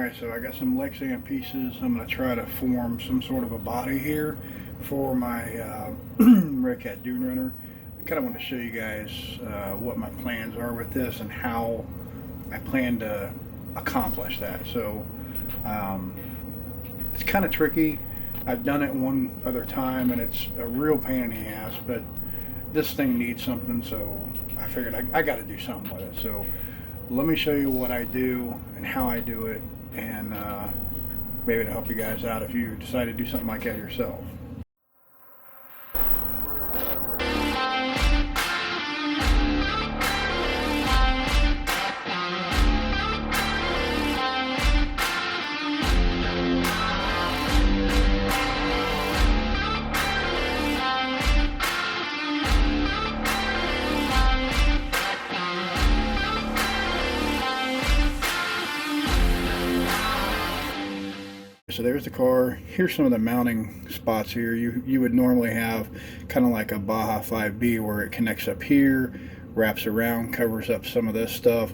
Alright, so I got some Lexan pieces. I'm going to try to form some sort of a body here for my Redcat Dunerunner. I kind of want to show you guys what my plans are with this and how I plan to accomplish that. So it's kind of tricky. I've done it one other time and it's a real pain in the ass, but this thing needs something, so I figured I got to do something with it. So let me show you what I do and how I do it, and maybe it'll help you guys out if you decide to do something like that yourself. So there's the car. Here's some of the mounting spots here. You would normally have kind of like a Baja 5B where it connects up here, wraps around, covers up some of this stuff,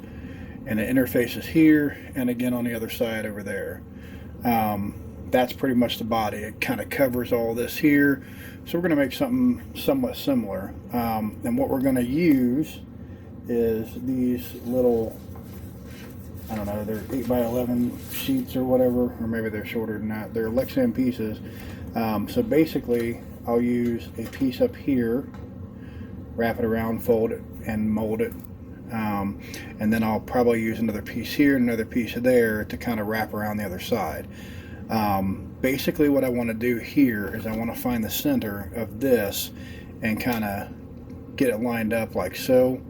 and it interfaces here and again on the other side over there. That's pretty much the body. It kind of covers all this here. So we're going to make something somewhat similar. And what we're going to use is these little, I don't know, they're 8x11 sheets or whatever, or maybe they're shorter than that. They're Lexan pieces. So basically, I'll use a piece up here, wrap it around, fold it, and mold it. And then I'll probably use another piece here and another piece there to kind of wrap around the other side. Basically, what I want to do here is I want to find the center of this and kind of get it lined up like so.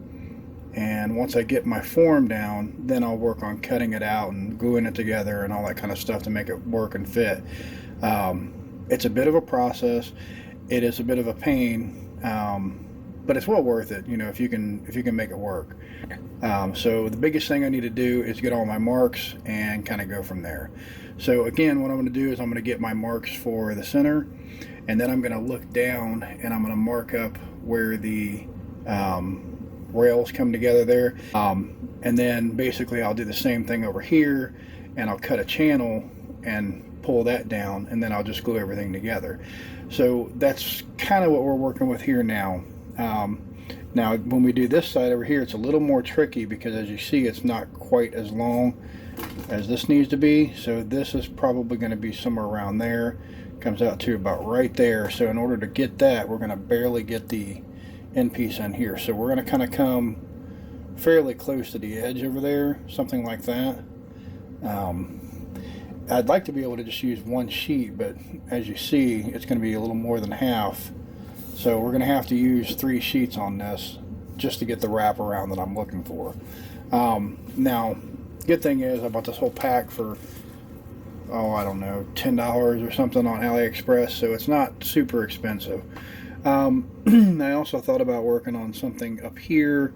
And once I get my form down, then I'll work on cutting it out and gluing it together and all that kind of stuff to make it work and fit. It's a bit of a process. It is a bit of a pain, but it's well worth it, you know, if you can make it work. So the biggest thing I need to do is get all my marks and kind of go from there. So again, what I'm going to do is I'm going to get my marks for the center, and then I'm going to look down and I'm going to mark up where the rails come together there, and then basically I'll do the same thing over here, and I'll cut a channel and pull that down, and then I'll just glue everything together. So that's kind of what we're working with here now. Now when we do this side over here, it's a little more tricky because as you see, it's not quite as long as this needs to be. So this is probably going to be somewhere around there, comes out to about right there. So in order to get that, we're going to barely get the end piece in here, so we're going to kind of come fairly close to the edge over there, something like that. I'd like to be able to just use one sheet, but as you see, it's going to be a little more than half, so we're going to have to use 3 sheets on this just to get the wrap around that I'm looking for. Now, good thing is I bought this whole pack for, oh, I don't know, $10 or something on AliExpress, so it's not super expensive. I also thought about working on something up here.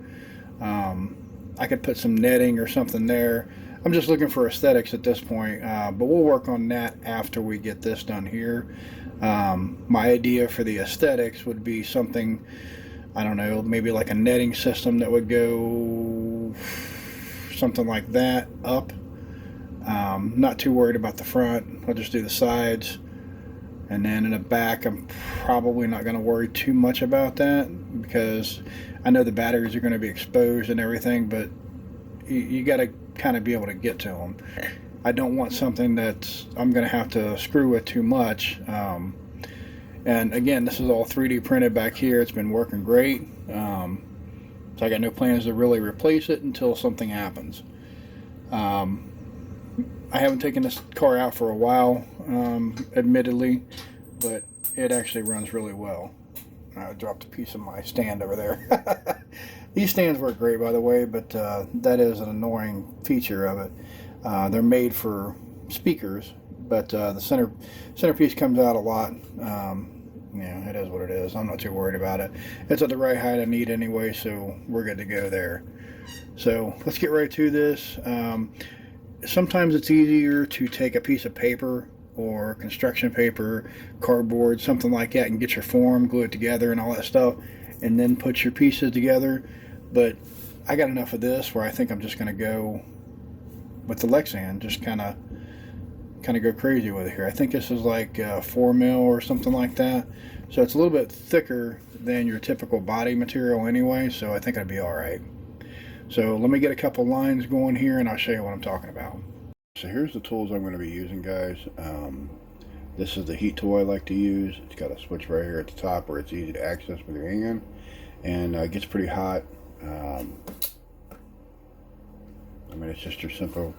I could put some netting or something there. I'm just looking for aesthetics at this point, but we'll work on that after we get this done here. My idea for the aesthetics would be something, I don't know, maybe like a netting system that would go something like that up. Not too worried about the front. I'll just do the sides. And then in the back, I'm probably not going to worry too much about that because I know the batteries are going to be exposed and everything, but you got to kind of be able to get to them. I don't want something that I'm going to have to screw with too much. And again, this is all 3D printed back here. It's been working great. So I got no plans to really replace it until something happens. I haven't taken this car out for a while, admittedly, but it actually runs really well. I dropped a piece of my stand over there. These stands work great, by the way, but that is an annoying feature of it. They're made for speakers, but the centerpiece comes out a lot. Yeah, it is what it is. I'm not too worried about it. It's at the right height I need anyway, so we're good to go there. So let's get right to this. Sometimes it's easier to take a piece of paper or construction paper, cardboard, something like that, and get your form, glue it together and all that stuff, and then put your pieces together. But I got enough of this where I think I'm just going to go with the Lexan, just kind of kind of go crazy with it here. I think this is like 4 mil or something like that. So it's a little bit thicker than your typical body material anyway, so I think it'll be alright. So let me get a couple lines going here and I'll show you what I'm talking about. So here's the tools I'm going to be using, guys. This is the heat tool I like to use. It's got a switch right here at the top where it's easy to access with your hand, and it gets pretty hot. I mean, it's just your simple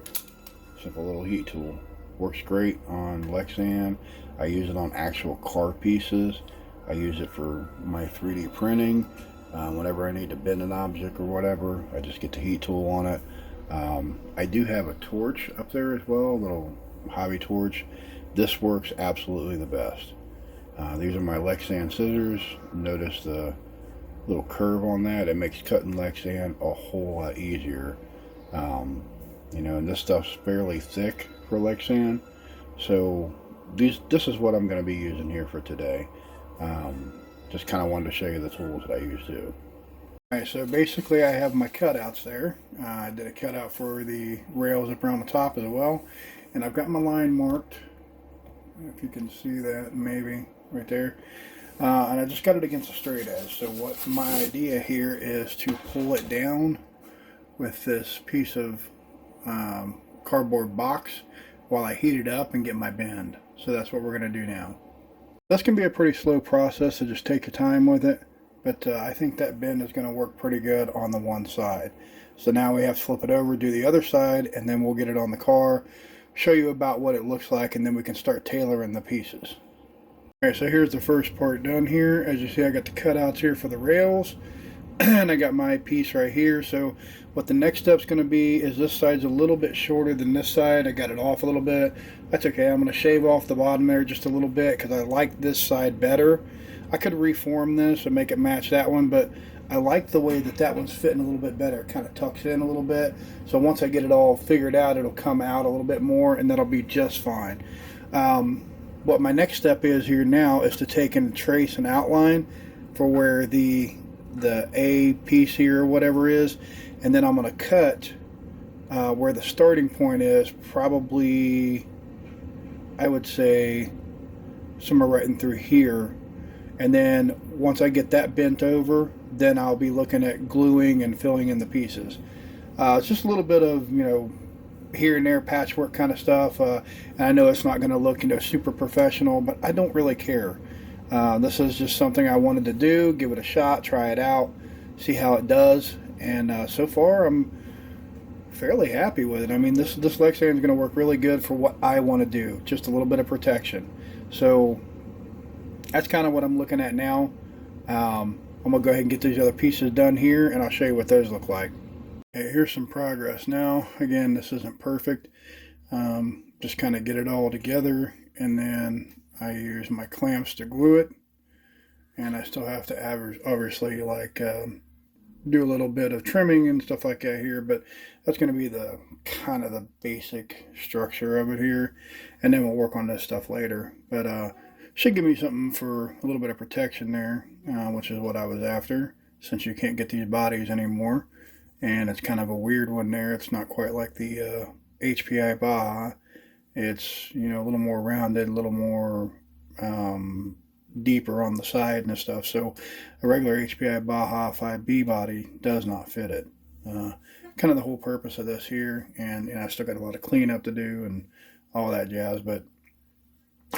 little heat tool. Works great on Lexan. I use it on actual car pieces. I use it for my 3D printing. Whenever I need to bend an object or whatever, I just get the heat tool on it. I do have a torch up there as well, a little hobby torch. This works absolutely the best. These are my Lexan scissors. Notice the little curve on that. It makes cutting Lexan a whole lot easier. You know, and this stuff's fairly thick for Lexan, so this is what I'm going to be using here for today. Just kind of wanted to show you the tools that I use too. Alright, so basically I have my cutouts there. I did a cutout for the rails up around the top as well, and I've got my line marked, if you can see that maybe right there, and I just got it against a straight edge. So what my idea here is to pull it down with this piece of cardboard box while I heat it up and get my bend. So that's what we're going to do now. This can be a pretty slow process, so just take your time with it, but I think that bend is going to work pretty good on the one side. So now we have to flip it over, do the other side, and then we'll get it on the car, show you about what it looks like, and then we can start tailoring the pieces. Alright, so here's the first part done here. As you see, I got the cutouts here for the rails, and I got my piece right here. So what the next step's going to be is this side's a little bit shorter than this side. I got it off a little bit. That's okay. I'm going to shave off the bottom there just a little bit because I like this side better. I could reform this and make it match that one, but I like the way that that one's fitting a little bit better. It kind of tucks in a little bit. So once I get it all figured out, it'll come out a little bit more, and that'll be just fine. What my next step is here now is to take and trace an outline for where the A piece here or whatever is, and then I'm going to cut where the starting point is, probably I would say somewhere right in through here, and then once I get that bent over, then I'll be looking at gluing and filling in the pieces. It's just a little bit of, you know, here and there patchwork kind of stuff, and I know it's not going to look, you know, super professional, but I don't really care. This is just something I wanted to do, give it a shot, try it out, see how it does, and so far I'm fairly happy with it. I mean, this Lexan is going to work really good for what I want to do, just a little bit of protection. So that's kind of what I'm looking at now. I'm going to go ahead and get these other pieces done here, and I'll show you what those look like. Okay, here's some progress now. Again, this isn't perfect. Just kind of get it all together, and then I use my clamps to glue it, and I still have to obviously like do a little bit of trimming and stuff like that here, but that's going to be the kind of the basic structure of it here, and then we'll work on this stuff later. But should give me something for a little bit of protection there, which is what I was after, since you can't get these bodies anymore, and it's kind of a weird one there. It's not quite like the HPI Baja. It's, you know, a little more rounded, a little more deeper on the side and stuff. So a regular HPI Baja 5B body does not fit it. Kind of the whole purpose of this here, and you know, I still got a lot of cleanup to do and all that jazz, but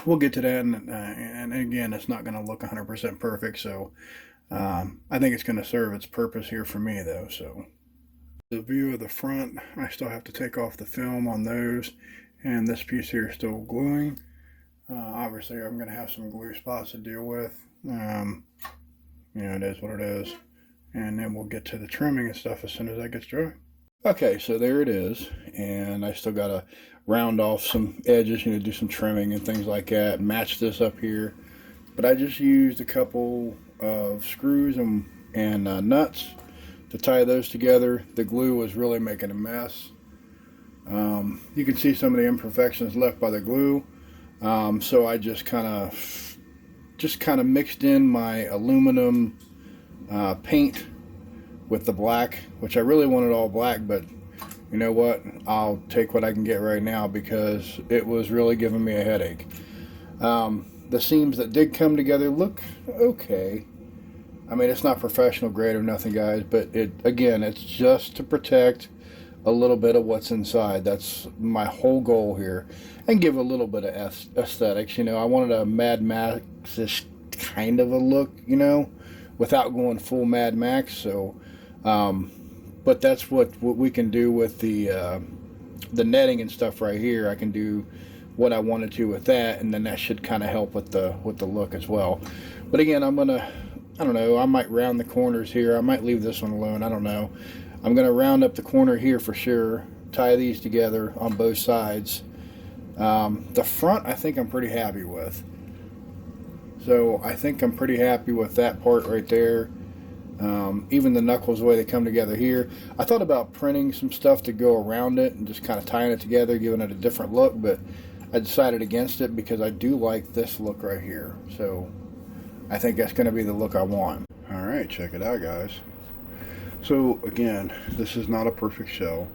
we'll get to that. And again, it's not going to look 100% perfect, so I think it's going to serve its purpose here for me though. So the view of the front, I still have to take off the film on those, and this piece here is still gluing. Obviously I'm going to have some glue spots to deal with. You know, it is what it is, and then we'll get to the trimming and stuff as soon as that gets dry. Okay, so there it is, and I still got to round off some edges, you know, do some trimming and things like that, match this up here. But I just used a couple of screws and nuts to tie those together. The glue was really making a mess. You can see some of the imperfections left by the glue. So I just kind of mixed in my aluminum paint with the black, which I really wanted all black, but you know what, I'll take what I can get right now because it was really giving me a headache. The seams that did come together look okay. I mean, it's not professional grade or nothing, guys, but it's just to protect a little bit of what's inside. That's my whole goal here, and give a little bit of aesthetics. I wanted a Mad Max-ish kind of a look, without going full Mad Max. So, but that's what we can do with the netting and stuff right here. I can do what I wanted to with that, and then that should kind of help with the look as well. But again, I don't know, I might round the corners here. I might leave this one alone. I don't know. I'm going to round up the corner here for sure. Tie these together on both sides. The front, I think I'm pretty happy with. So I think I'm pretty happy with that part right there. Even the knuckles, the way they come together here. I thought about printing some stuff to go around it and just kind of tying it together, giving it a different look, but I decided against it because I do like this look right here. So I think that's going to be the look I want. Alright, check it out, guys. So again, this is not a perfect shell,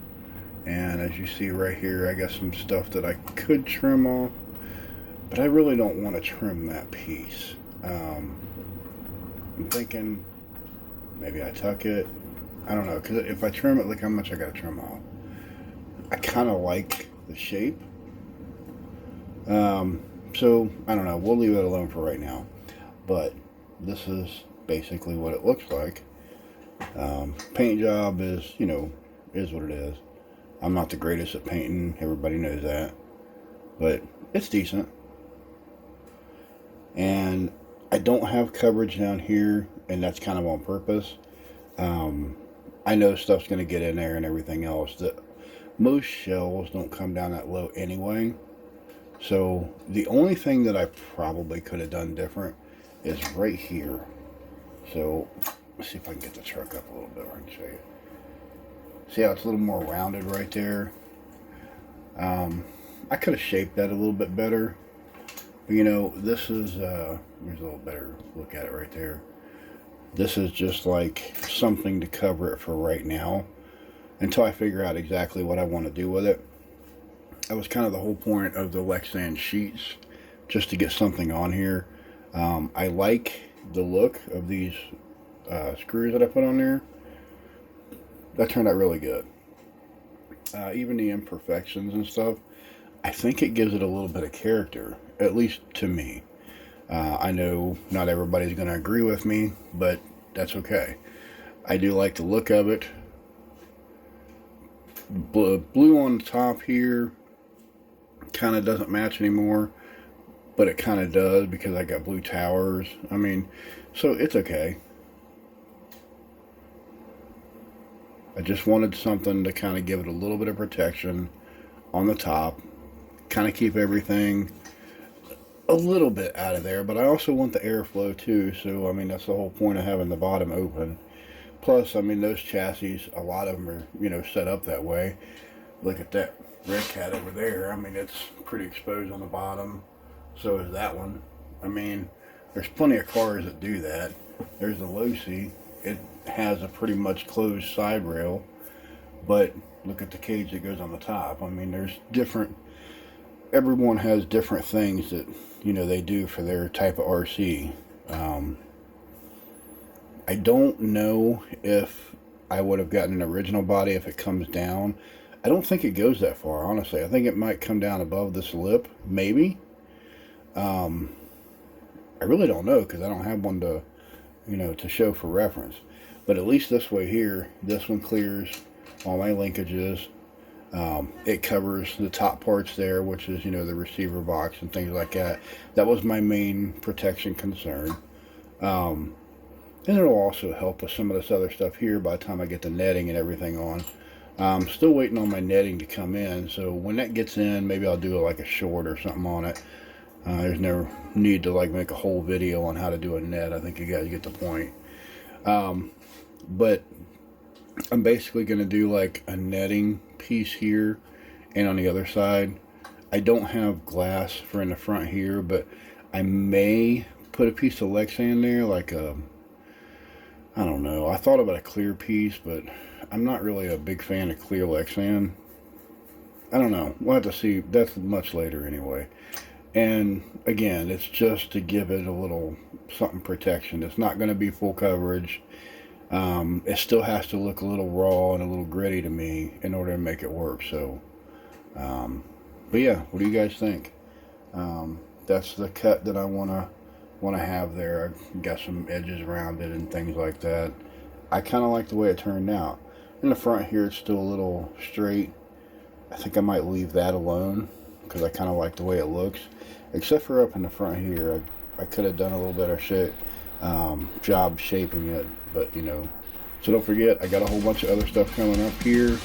and as you see right here, I got some stuff that I could trim off, but I really don't want to trim that piece. I'm thinking maybe I tuck it. I don't know, because if I trim it, look how much I got to trim off. I kind of like the shape. So I don't know, we'll leave it alone for right now, but this is basically what it looks like. Paint job is what it is. I'm not the greatest at painting, everybody knows that, but it's decent. And I don't have coverage down here, and that's kind of on purpose. I know stuff's going to get in there and everything else. Most shells don't come down that low anyway. So the only thing that I probably could have done different is right here. So let's see if I can get the truck up a little bit where I can show you. See how it's a little more rounded right there? I could have shaped that a little bit better. But this is, here's a little better look at it right there. This is just like something to cover it for right now until I figure out exactly what I want to do with it. That was kind of the whole point of the Lexan sheets, just to get something on here. I like the look of these screws that I put on there. That turned out really good. Even the imperfections and stuff, I think it gives it a little bit of character, at least to me. I know not everybody's going to agree with me, but that's okay. I do like the look of it. Blue on the top here kind of doesn't match anymore, but it kind of does because I got blue towers. I mean, so it's okay. I just wanted something to kind of give it a little bit of protection on the top, kind of keep everything a little bit out of there, but I also want the airflow too. So I mean, that's the whole point of having the bottom open. Plus, I mean, those chassis, a lot of them are set up that way. Look at that Redcat over there. I mean, it's pretty exposed on the bottom. So is that one. I mean, there's plenty of cars that do that. There's the Losi. It has a pretty much closed side rail, but look at the cage that goes on the top. I mean, there's different, everyone has different things that they do for their type of RC. I don't know if I would have gotten an original body if it comes down. I don't think it goes that far, honestly. I think it might come down above this lip, maybe. I really don't know because I don't have one to to show for reference. But at least this way here, this one clears all my linkages. It covers the top parts there, which is, the receiver box and things like that. That was my main protection concern. And it'll also help with some of this other stuff here by the time I get the netting and everything on. I'm still waiting on my netting to come in, so when that gets in, maybe I'll do like a short or something on it. There's no need to make a whole video on how to do a net. I think you guys get the point. But I'm basically going to do like a netting piece here and on the other side. I don't have glass for in the front here, but I may put a piece of Lexan there, like a, I don't know. I thought about a clear piece, but I'm not really a big fan of Clio Lexan. I don't know. We'll have to see. That's much later anyway. And again, it's just to give it a little something protection. It's not going to be full coverage. It still has to look a little raw and a little gritty to me in order to make it work. So, but yeah, what do you guys think? That's the cut that I wanna have there. I've got some edges around it and things like that. I kind of like the way it turned out. In the front here, it's still a little straight. I think I might leave that alone because I kind of like the way it looks. Except for up in the front here, I could have done a little better job shaping it, but you know. So don't forget, I got a whole bunch of other stuff coming up here.